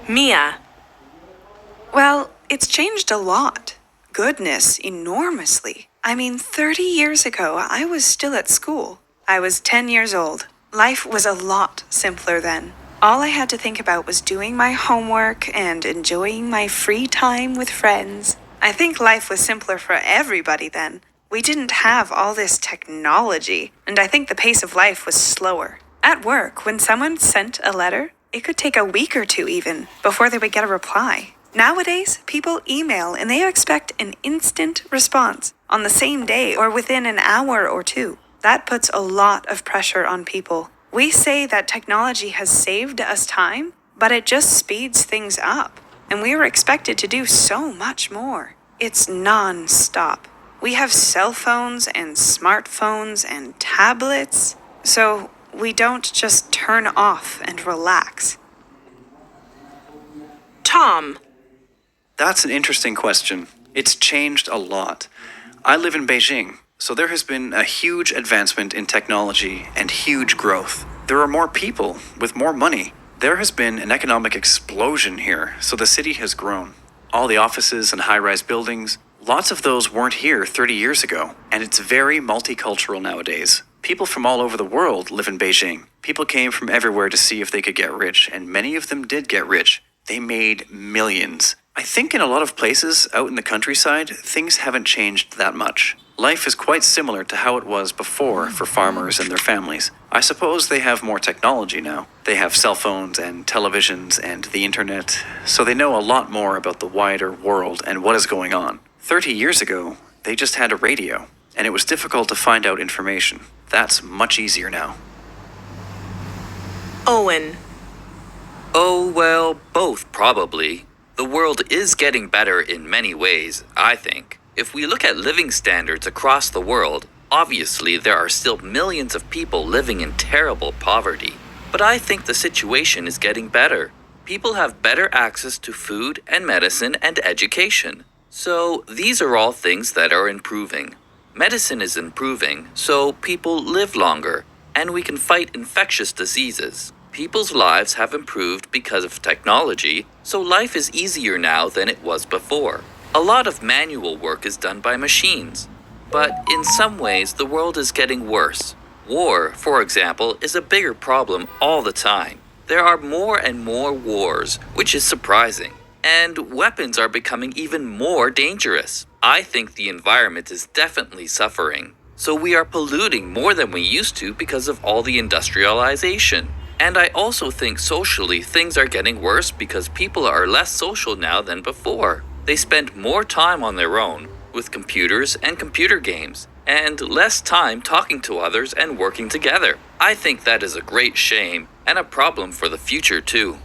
Mia. Well, it's changed a lot. Goodness, enormously. I mean, 30 years ago, I was still at school. I was 10 years old. Life was a lot simpler then. All I had to think about was doing my homework and enjoying my free time with friends. I think life was simpler for everybody then. We didn't have all this technology, and I think the pace of life was slower. At work, when someone sent a letter, it could take a week or two even before they would get a reply. Nowadays, people email and they expect an instant response on the same day or within an hour or two. That puts a lot of pressure on people. We say that technology has saved us time, but it just speeds things up. And we are expected to do so much more. It's non-stop. We have cell phones and smartphones and tablets, so we don't just turn off and relax. Tom. That's an interesting question. It's changed a lot. I live in Beijing, so there has been a huge advancement in technology and huge growth. There are more people with more money. There has been an economic explosion here, so the city has grown. All the offices and high-rise buildings, lots of those weren't here 30 years ago, and it's very multicultural nowadays. People from all over the world live in Beijing. People came from everywhere to see if they could get rich, and many of them did get rich. They made millions. I think in a lot of places out in the countryside, things haven't changed that much. Life is quite similar to how it was before for farmers and their families. I suppose they have more technology now. They have cell phones and televisions and the internet, so they know a lot more about the wider world and what is going on. 30 years ago, they just had a radio, and it was difficult to find out information. That's much easier now. Owen. Oh, well, both probably. The world is getting better in many ways, I think. If we look at living standards across the world, obviously there are still millions of people living in terrible poverty. But I think the situation is getting better. People have better access to food and medicine and education. So these are all things that are improving. Medicine is improving, so people live longer, and we can fight infectious diseases. People's lives have improved because of technology, so life is easier now than it was before. A lot of manual work is done by machines. But in some ways, the world is getting worse. War, for example, is a bigger problem all the time. There are more and more wars, which is surprising. And weapons are becoming even more dangerous. I think the environment is definitely suffering. So we are polluting more than we used to because of all the industrialization. And I also think socially things are getting worse because people are less social now than before. They spend more time on their own with computers and computer games, and less time talking to others and working together. I think that is a great shame and a problem for the future too.